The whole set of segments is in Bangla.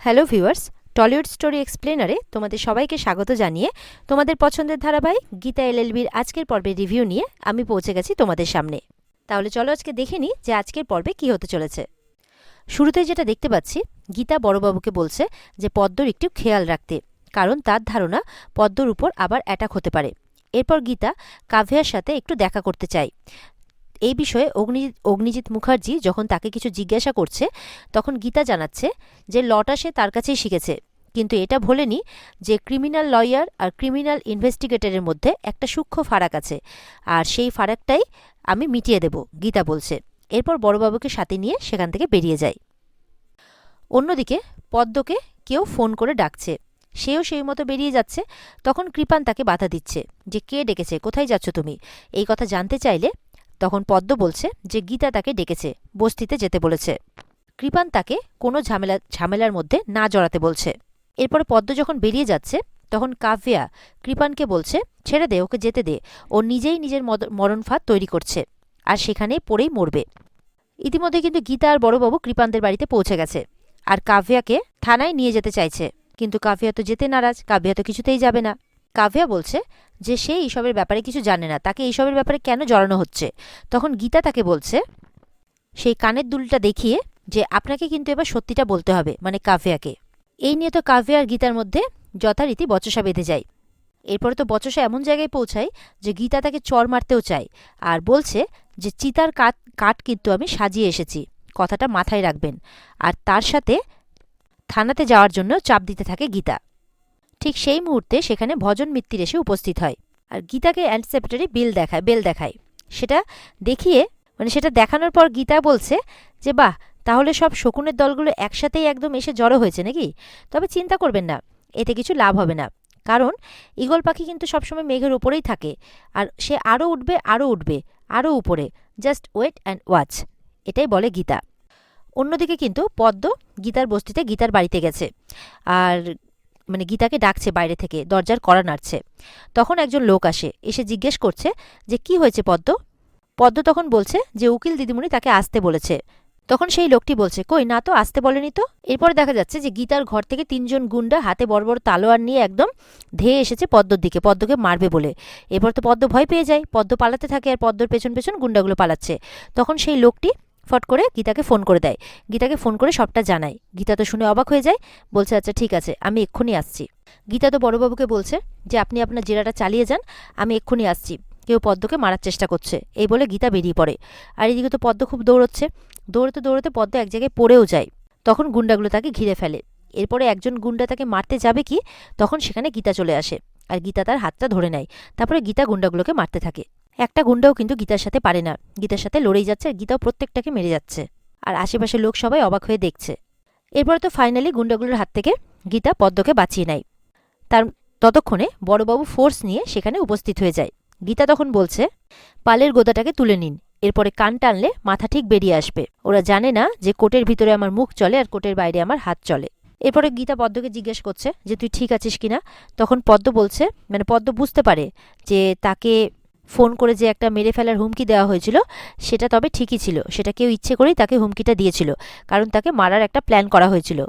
হ্যালো ভিউয়ার্স, টলিউড স্টোরি এক্সপ্লেনারে তোমাদের সবাইকে স্বাগত জানিয়ে তোমাদের পছন্দের ধারাবাহিক গীতা এলএলবির আজকের পর্বের রিভিউ নিয়ে আমি পৌঁছে গেছি তোমাদের সামনে। তাহলে চলো আজকে দেখে নিই যে আজকের পর্বে কি হতে চলেছে। শুরুতে যেটা দেখতে পাচ্ছি, গীতা বড়বাবুকে বলছে যে পদ্মর একটু খেয়াল রাখতে, কারণ তার ধারণা পদ্মর উপর আবার অ্যাটাক হতে পারে। এরপর গীতা কাভ্যার সাথে একটু দেখা করতে চায়। এই বিষয়ে অগ্নিজিৎ মুখার্জি যখন তাকে কিছু জিজ্ঞাসা করছে, তখন গীতা জানাচ্ছে যে লটা সে তার কাছেই শিখেছে, কিন্তু এটা ভোলেনি যে ক্রিমিনাল লয়ার আর ক্রিমিনাল ইনভেস্টিগেটরের মধ্যে একটা সূক্ষ্ম ফারাক আছে, আর সেই ফারাকটাই আমি মিটিয়ে দেব, গীতা বলছে। এরপর বড়বাবুকে সাথে নিয়ে সেখান থেকে বেরিয়ে যায়। অন্যদিকে পদ্মকে কেউ ফোন করে ডাকছে, সেও সেই মতো বেরিয়ে যাচ্ছে। তখন কৃপান তাকে বাধা দিচ্ছে যে কে ডেকেছে, কোথায় যাচ্ছ তুমি, এই কথা জানতে চাইলে তখন পদ্ম বলছে যে গীতা তাকে ডেকেছে, বস্তিতে যেতে বলেছে। কৃপান তাকে কোনো ঝামেলার মধ্যে না জড়াতে বলছে। এরপরে পদ্ম যখন বেরিয়ে যাচ্ছে, তখন কাভ্যা কৃপানকে বলছে ছেড়ে দে, ওকে যেতে দে, ও নিজেই নিজের মরণ ফাঁদ তৈরি করছে, আর সেখানেই পড়েই মরবে। ইতিমধ্যে কিন্তু গীতা আর বড়বাবু কৃপানদের বাড়িতে পৌঁছে গেছে, আর কাভ্যাকে থানায় নিয়ে যেতে চাইছে, কিন্তু কাভ্যা তো যেতে নারাজ, কাভ্যা তো কিছুতেই যাবে না। কাভ্যা বলছে যে সে এইসবের ব্যাপারে কিছু জানে না, তাকে এইসবের ব্যাপারে কেন জড়ানো হচ্ছে। তখন গীতা তাকে বলছে সেই কানের দুলটা দেখিয়ে যে আপনাকে কিন্তু এবার সত্যিটা বলতে হবে, মানে কাভ্যাকে। এই নিয়ে তো কাভ্যা আর গীতার মধ্যে যথারীতি বচসা বেঁধে যায়। এরপরে তো বচসা এমন জায়গায় পৌঁছায় যে গীতা তাকে চড় মারতেও চায়, আর বলছে যে চিতার কাঠ কিন্তু আমি সাজিয়ে এসেছি, কথাটা মাথায় রাখবেন। আর তার সাথে থানাতে যাওয়ার জন্য চাপ দিতে থাকে গীতা। ঠিক সেই মুহূর্তে সেখানে ভজন মিত্তির এসে উপস্থিত হয়, আর গীতাকে অ্যান্টিসিপেটরি বেল দেখায়। সেটা দেখিয়ে, মানে সেটা দেখানোর পর গীতা বলছে যে বাহ, তাহলে সব শকুনের দলগুলো একসাথেই একদম এসে জড়ো হয়েছে নাকি। তবে চিন্তা করবেন না, এতে কিছু লাভ হবে না, কারণ ঈগল পাখি কিন্তু সবসময় মেঘের ওপরেই থাকে, আর সে আরও উঠবে আরও উঠবে আরও উপরে, জাস্ট ওয়েট অ্যান্ড ওয়াচ, এটাই বলে গীতা। অন্যদিকে কিন্তু পদ্ম গীতার বস্তিতে গীতার বাড়িতে গেছে, আর মানে গীতাকে ডাকছে বাইরে থেকে, দরজার কড়া নাড়ছে। তখন একজন লোক এসে জিজ্ঞেস করছে যে কি হয়েছে পদ্ম। পদ্ম তখন বলছে যে উকিল দিদিমণি তাকে আসতে বলেছে। তখন সেই লোকটি বলছে কই না তো, আসতে বলেনি তো। এরপরে দেখা যাচ্ছে যে গীতার ঘর থেকে 3জন গুন্ডা হাতে বড় বড় তালোয়ার নিয়ে একদম ধেয়ে এসেছে পদ্মর দিকে, পদ্মকে মারবে বলে। এরপর তো পদ্ম ভয় পেয়ে যায়, পদ্ম পালাতে থাকে, আর পদ্মর পেছন পেছন গুন্ডাগুলো পালাচ্ছে। তখন সেই লোকটি ফট করে গীতাকে ফোন করে দেয়, গীতাকে ফোন করে সবটা জানায়। গীতা তো শুনে অবাক হয়ে যায়, বলছে আচ্ছা ঠিক আছে, আমি এক্ষুনি আসছি। গীতা তো বড়বাবুকে বলছে যে আপনি আপনার জেরাটা চালিয়ে যান, আমি এক্ষুনি আসছি, কেউ পদ্মকে মারার চেষ্টা করছে, এই বলে গীতা বেরিয়ে পড়ে। আর এদিকে তো পদ্ম খুব দৌড়চ্ছে, দৌড়তে দৌড়তে পদ্ম এক জায়গায় পড়েও যায়। তখন গুন্ডাগুলো তাকে ঘিরে ফেলে। এরপরে একজন গুন্ডা তাকে মারতে যাবে কি, তখন সেখানে গীতা চলে আসে, আর গীতা তার হাতটা ধরে নেয়। তারপরে গীতা গুন্ডাগুলোকে মারতে থাকে। একটা গুন্ডাও কিন্তু গীতার সাথে পারে না, গীতার সাথে লড়েই যাচ্ছে, আর গীতাও প্রত্যেকটাকে মেরে যাচ্ছে, আর আশেপাশের লোক সবাই অবাক হয়ে দেখছে। এরপরে তো ফাইনালি গুন্ডাগুলোর হাত থেকে গীতা পদ্মকে বাঁচিয়ে নেয়। ততক্ষণে বড়বাবু ফোর্স নিয়ে সেখানে উপস্থিত হয়ে যায়। গীতা তখন বলছে পালের গোদাটাকে তুলে নিন, এরপরে কান টানলে মাথা ঠিক বেরিয়ে আসবে। ওরা জানে না যে কোটের ভিতরে আমার মুখ চলে আর কোটের বাইরে আমার হাত চলে। এরপরে গীতা পদ্মকে জিজ্ঞেস করছে যে তুই ঠিক আছিস কিনা। তখন পদ্ম বলছে, মানে পদ্ম বুঝতে পারে যে তাকে ফোন করে যে একটা মেরে ফেলার হুমকি দেওয়া হয়েছিল সেটা তবে ঠিকই ছিল, সেটা কেউ ইচ্ছে করেই তাকে হুমকিটা দিয়েছিল, কারণ তাকে মারার একটা প্ল্যান করা হয়েছিল।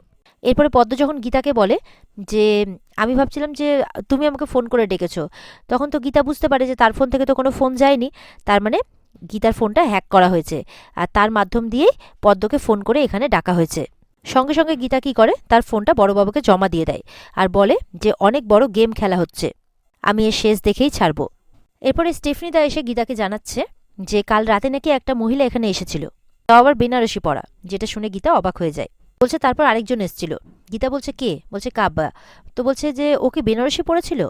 এরপরে পদ্ম যখন গীতাকে বলে যে আমি ভাবছিলাম যে তুমি আমাকে ফোন করে ডেকেছো, তখন তো গীতা বুঝতে পারে যে তার ফোন থেকে তো কোনো ফোন যায়নি, তার মানে গীতার ফোনটা হ্যাক করা হয়েছে, আর তার মাধ্যম দিয়েই পদ্মকে ফোন করে এখানে ডাকা হয়েছে। সঙ্গে সঙ্গে গীতা কি করে, তার ফোনটা বড়বাবুকে জমা দিয়ে দেয়, আর বলে যে অনেক বড় গেম খেলা হচ্ছে, আমি এর শেষ দেখেই ছাড়ব। এরপরে স্টেফনিদা এসে গীতাকে জানাচ্ছে যে কাল রাতে নাকি একটা মহিলা এখানে এসেছিল, তাও আবার বেনারসি পরা, যেটা শুনে গীতা অবাক হয়ে যায়। বলছে তারপর আরেকজন এসেছিল। গীতা বলছে কে, বলছে কাব্যা। তো বলছে যে ওকে বেনারসি পড়েছিল।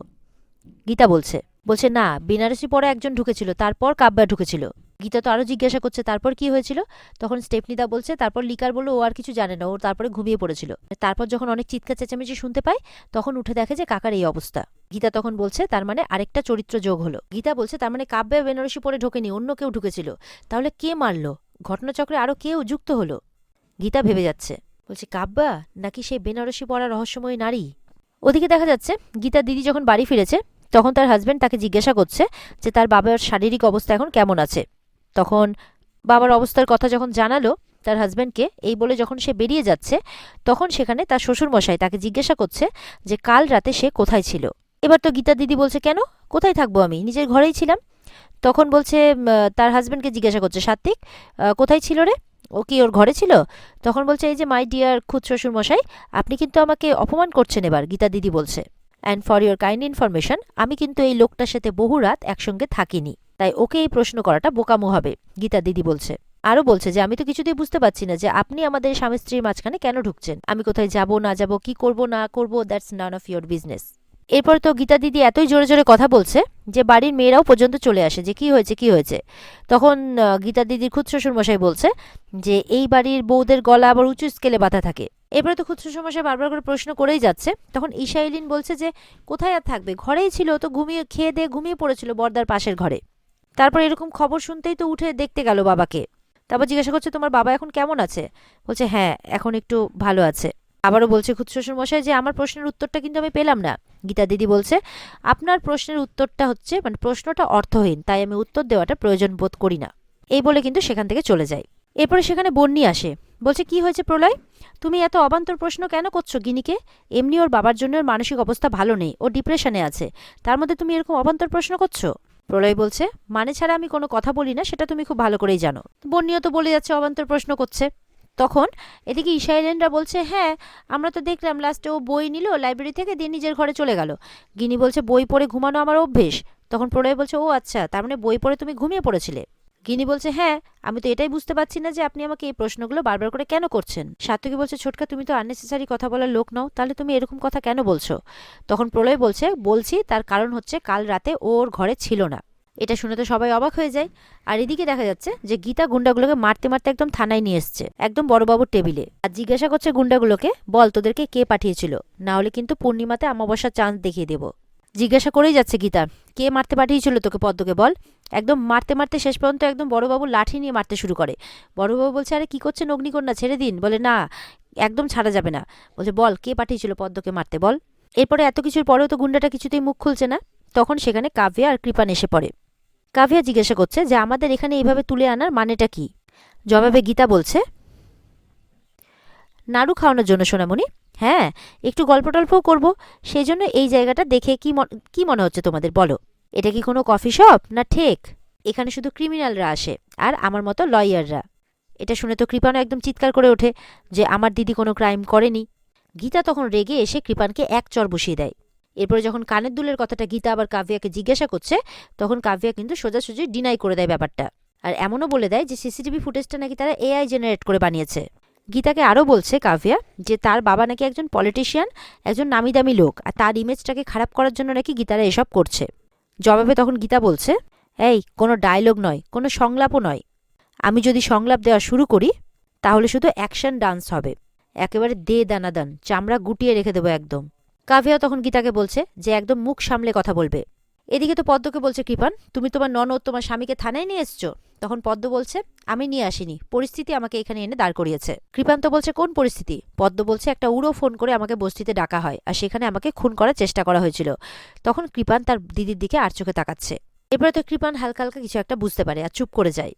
গীতা বলছে বলছে না, বেনারসি পরে একজন ঢুকেছিল, তারপর কাব্যা ঢুকেছিল। গীতা তো আরো জিজ্ঞাসা করছে তারপর কি হয়েছিল। তখন স্টেফনিদা বলছে তারপর লিকার বলল ও আর কিছু জানে না, ও তারপরে ঘুমিয়ে পড়েছিল। তারপর যখন অনেক চিৎকার চেঁচামেচি শুনতে পায়, তখন উঠে দেখে যে কাকার এই অবস্থা। গীতা তখন বলছে তার মানে আরেকটা চরিত্র যোগ হলো। গীতা বলছে তার মানে কাব্যা বেনারসি পরে ঢোকেনি, অন্য কেউ ঢুকেছিল, তাহলে কে মারলো, ঘটনাচক্রে আরো কেউ যুক্ত হলো। গীতা ভেবে যাচ্ছে, বলছে কাব্যা নাকি সেই বেনারসি পরা রহস্যময় নারী। ওদিকে দেখা যাচ্ছে গীতার দিদি যখন বাড়ি ফিরেছে, তখন তার হাজবেন্ড তাকে জিজ্ঞাসা করছে যে তার বাবার শারীরিক অবস্থা এখন কেমন আছে। তখন বাবার অবস্থার কথা যখন জানালো, তার হাজব্যান্ডকে। এই বলে যখন সে বেরিয়ে যাচ্ছে তখন সেখানে তার শ্বশুরমশাই তাকে জিজ্ঞাসা করছে যে কাল রাতে সে কোথায় ছিল। এবার তো গীতা দিদি বলছে, কেন, কোথায় থাকবো, আমি নিজের ঘরেই ছিলাম। তখন বলছে তার হাজব্যান্ডকে জিজ্ঞাসা করছে, সাত্বিক কোথায় ছিল রে, ও কি ওর ঘরে ছিল? তখন বলছে, এই যে মাই ডিয়ার খুদ শ্বশুর মশাই, আপনি কিন্তু আমাকে অপমান করছেন এবার, গীতা দিদি বলছে। And for your kind information, আমি কিন্তু এই লোকটার সাথে বহু রাত একসঙ্গে থাকিনি, তাই ওকে এই প্রশ্ন করাটা বোকামো হবে, গীতা দিদি বলছে। আরও বলছে যে আমি তো কিছুতেই বুঝতে পারছি না যে আপনি আমাদের স্বামী স্ত্রীর মাঝখানে কেন ঢুকছেন। আমি কোথায় যাব না যাব, কি করব না করব, that's none of your business. এরপর তো গীতা দিদি এতই জোরে জোরে কথা বলছে যে বাড়ির মেয়েরাও পর্যন্ত চলে আসে যে কি হয়েছে কি হয়েছে। তখন গীতা দিদির খুদ শ্বশুরমশাই বলছে যে এই বাড়ির বউদের গলা আবার উঁচু স্কেলে বাঁধা থাকে। এরপরে তো খুদ শ্বশুরমশাই বারবার করে প্রশ্ন করেই যাচ্ছে। তখন ঈশাইলিন বলছে যে কোথায় আর থাকবে, ঘরেই ছিল, তো ঘুমিয়ে খেয়ে দিয়ে ঘুমিয়ে পড়েছিল বর্দার পাশের ঘরে। তারপর এরকম খবর শুনতেই তো উঠে দেখতে গেল বাবাকে। তারপর জিজ্ঞাসা করছে, তোমার বাবা এখন কেমন আছে? বলছে, হ্যাঁ এখন একটু ভালো আছে। আবারও বলছে খুদ শ্বশুরমশাই যে আমার প্রশ্নের উত্তরটা কিন্তু আমি পেলাম না। গীতা দিদি বলছে, আপনার প্রশ্নের উত্তরটা হচ্ছে মানে প্রশ্নটা অর্থহীন, তাই আমি উত্তর দেওয়াটা প্রয়োজন বোধ করি না। এই বলে কিন্তু সেখান থেকে চলে যায়। এরপরে সেখানে বন্যি আসে, বলছে, কি হয়েছে প্রলয়, তুমি এত অবান্তর প্রশ্ন কেন করছো গিনিকে? এমনি ওর বাবার জন্য ওর মানসিক অবস্থা ভালো নেই, ও ডিপ্রেশনে আছে, তার মধ্যে তুমি এরকম অবান্তর প্রশ্ন করছো? প্রলয় বলছে, মানে ছাড়া আমি কোনো কথা বলি না, সেটা তুমি খুব ভালো করেই জানো। বন্যিও তো বলে যাচ্ছে অবান্তর প্রশ্ন করছে। তখন এদিকে ঈশাইলেনরা বলছে, হ্যাঁ আমরা তো দেখলাম লাস্টে ও বই নিল লাইব্রেরি থেকে, দিয়ে নিজের ঘরে চলে গেল। গিনি বলছে, বই পড়ে ঘুমানো আমার অভ্যেস। তখন প্রলয় বলছে, ও আচ্ছা, তার মানে বই পড়ে তুমি ঘুমিয়ে পড়েছিলে? গিনি বলছে, হ্যাঁ, আমি তো এটাই বুঝতে পারছি না যে আপনি আমাকে এই প্রশ্নগুলো বারবার করে কেন করছেন। সাত্তকী বলছে, ছোটকা তুমি তো আননেসেসারি কথা বলার লোক নও, তাহলে তুমি এরকম কথা কেন বলছো? তখন প্রলয় বলছে, বলছি তার কারণ হচ্ছে কাল রাতে ওর ঘরে ছিল না। এটা শুনে তো সবাই অবাক হয়ে যায়। আর এদিকে দেখা যাচ্ছে যে গীতা গুন্ডাগুলোকে মারতে মারতে একদম থানায় নিয়ে এসছে, একদম বড়বাবুর টেবিলে, আর জিজ্ঞাসা করছে গুন্ডাগুলোকে, বল তোদেরকে কে পাঠিয়েছিল, না হলে কিন্তু পূর্ণিমাতে অমাবস্যার চাঁদ দেখিয়ে দেব। জিজ্ঞাসা করেই যাচ্ছে গীতা, কে মারতে পাঠিয়েছিল তোকে, পদ্মকে বল। একদম মারতে মারতে শেষ পর্যন্ত একদম বড়বাবু লাঠি নিয়ে মারতে শুরু করে। বড়বাবু বলছে, আরে কি করছেন অগ্নিকন্যা, ছেড়ে দিন। বলে, না একদম ছাড়া যাবে না। বলছে, বল কে পাঠিয়েছিল পদ্মকে মারতে, বল। এরপরে এত কিছুর পরেও তো গুন্ডাটা কিছুতেই মুখ খুলছে না। তখন সেখানে কাব্যা আর কৃপান এসে পড়ে। কাভিয়া জিজ্ঞাসা করছে যে আমাদের এখানে এইভাবে তুলে আনার মানেটা কি? জবাবে গীতা বলছে, নাড়ু খাওয়ানোর জন্য সোনামণি। হ্যাঁ, একটু গল্প টল্পও করবো, সেই জন্য এই জায়গাটা দেখে কি মনে হচ্ছে তোমাদের, বলো? এটা কি কোনো কফি শপ না ঠেক? এখানে শুধু ক্রিমিনালরা আসে আর আমার মতো লয়াররা। এটা শুনে তো কৃপানও একদম চিৎকার করে ওঠে যে আমার দিদি কোনো ক্রাইম করেনি। গীতা তখন রেগে এসে কৃপানকে এক চর বসিয়ে দেয়। এরপরে যখন কানের দুলের কথাটা গীতা আবার কাব্যাকে জিজ্ঞাসা করছে, তখন কাব্যা কিন্তু সোজাসুজি ডিনাই করে দেয় ব্যাপারটা। আর এমনও বলে দেয় যে সিসিটিভি ফুটেজটা নাকি তারা এআই জেনারেট করে বানিয়েছে। গীতাকে আরও বলছে কাব্যা যে তার বাবা নাকি একজন পলিটিশিয়ান, একজন নামিদামি লোক, আর তার ইমেজটাকে খারাপ করার জন্য নাকি গীতারা এসব করছে। জবাবে তখন গীতা বলছে, এই কোনো ডায়লগ নয়, কোনো সংলাপও নয়, আমি যদি সংলাপ দেওয়া শুরু করি তাহলে শুধু অ্যাকশন ডান্স হবে, একেবারে দে দানাদান, চামড়া গুটিয়ে রেখে দেবো একদম। কাভিয়া তখন গীতাকে বলছে যে একদম মুখ সামলে কথা বলবে। এদিকে তো পদ্মকে বলছে, কৃপান তুমি তোমার ননদ তোমার স্বামীকে থানায় নিয়ে এসছো। তখন পদ্ম বলছে, আমি নিয়ে আসিনি, পরিস্থিতি আমাকে এখানে এনে দাঁড় করিয়েছে। কৃপান তো বলছে, কোন পরিস্থিতি? পদ্ম বলছে, একটা উড়ো ফোন করে আমাকে বস্তিতে ডাকা হয় আর সেখানে আমাকে খুন করার চেষ্টা করা হয়েছিল। তখন কৃপান তার দিদির দিকে আর চোখে তাকাচ্ছে। এরপরে তো কৃপান হালকা হালকা কিছু একটা বুঝতে পারে আর চুপ করে যায়।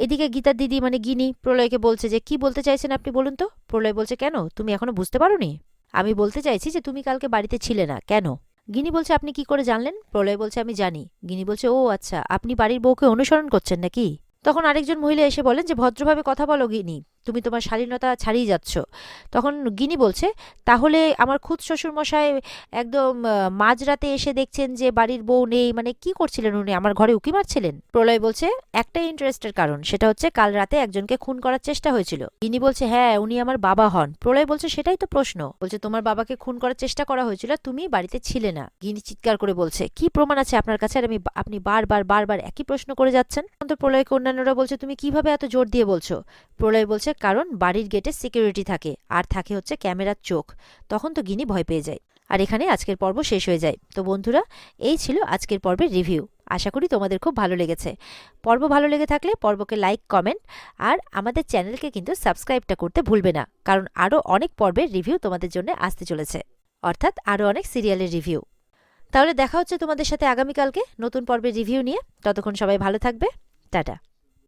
এদিকে গীতার দিদি মানে গিনি প্রলয়কে বলছে যে কি বলতে চাইছেন আপনি বলুন তো। প্রলয় বলছে, কেন, তুমি এখনো বুঝতে পারোনি? আমি বলতে চাইছি যে তুমি কালকে বাড়িতে ছিলে না, কেন? গিনি বলছে, আপনি কি করে জানলেন? প্রলয় বলছে, আমি জানি। গিনি বলছে, ও আচ্ছা, আপনি বাড়ির বউকে অনুসরণ করছেন নাকি? তখন আরেকজন মহিলা এসে বলেন যে ভদ্রভাবে কথা বলো গিনি, তুমি তোমার শালীনতা ছাড়িয়ে যাচ্ছ। তখন গিনি বলছে, তাহলে আমার খুদ শ্বশুরমশাই একদম মাঝরাতে এসে দেখছেন যে বাড়ির বউ নেই, মানে কি করছিলেন উনি, আমার ঘরে উকি মারছিলেন? প্রলয় বলছে, একটাই ইন্টারেস্টের কারণ, সেটা হচ্ছে কাল রাতে একজনকে খুন করার চেষ্টা হয়েছিল। গিনি বলছে, হ্যাঁ উনি আমার বাবা হন। প্রলয় বলছে, সেটাই তো প্রশ্ন। বলছে, তোমার বাবাকে খুন করার চেষ্টা করা হয়েছিল, তুমি বাড়িতে ছিলে না। গিনি চিৎকার করে বলছে, কি প্রমাণ আছে আপনার কাছে? আর আপনি বারবার বারবার একই প্রশ্ন করে যাচ্ছেন। তো প্রলয়কে অন্যান্যরা বলছে, তুমি কিভাবে এত জোর দিয়ে বলছো? প্রলয় বলছে, কারণ বাড়ির গেটে সিকিউরিটি থাকে আর থাকে হচ্ছে ক্যামেরার চোখ। তখন তো গিনি ভয় পেয়ে যায়। আর এখানে আজকের পর্ব শেষ হয়ে যায়। তো বন্ধুরা, এই ছিল আজকের পর্বের রিভিউ। আশা করি তোমাদের খুব ভালো লেগেছে। পর্ব ভালো লেগে থাকলে পর্বকে লাইক, কমেন্ট আর আমাদের চ্যানেলকে কিন্তু সাবস্ক্রাইবটা করতে ভুলবে না, কারণ আরও অনেক পর্বের রিভিউ তোমাদের জন্য আসতে চলেছে, অর্থাৎ আরও অনেক সিরিয়ালের রিভিউ। তাহলে দেখা হচ্ছে তোমাদের সাথে আগামীকালকে নতুন পর্বের রিভিউ নিয়ে। ততক্ষণ সবাই ভালো থাকবে। টাটা।